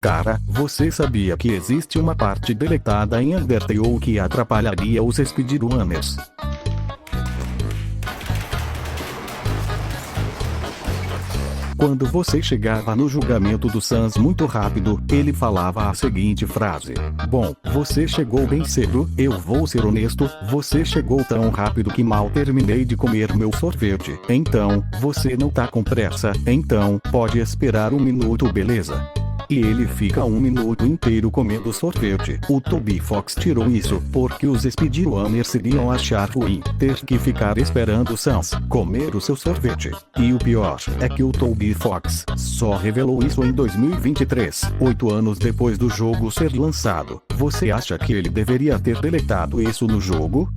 Cara, você sabia que existe uma parte deletada em Undertale que atrapalharia os speedrunners? Quando você chegava no julgamento do Sans muito rápido, ele falava a seguinte frase: "Bom, você chegou bem cedo, eu vou ser honesto, você chegou tão rápido que mal terminei de comer meu sorvete. Então, você não tá com pressa, então, pode esperar 1 minuto, beleza?" E ele fica 1 minuto inteiro comendo sorvete. O Toby Fox tirou isso, porque os speedrunners iriam achar ruim ter que ficar esperando o Sans comer o seu sorvete. E o pior é que o Toby Fox só revelou isso em 2023, 8 anos depois do jogo ser lançado. Você acha que ele deveria ter deletado isso no jogo?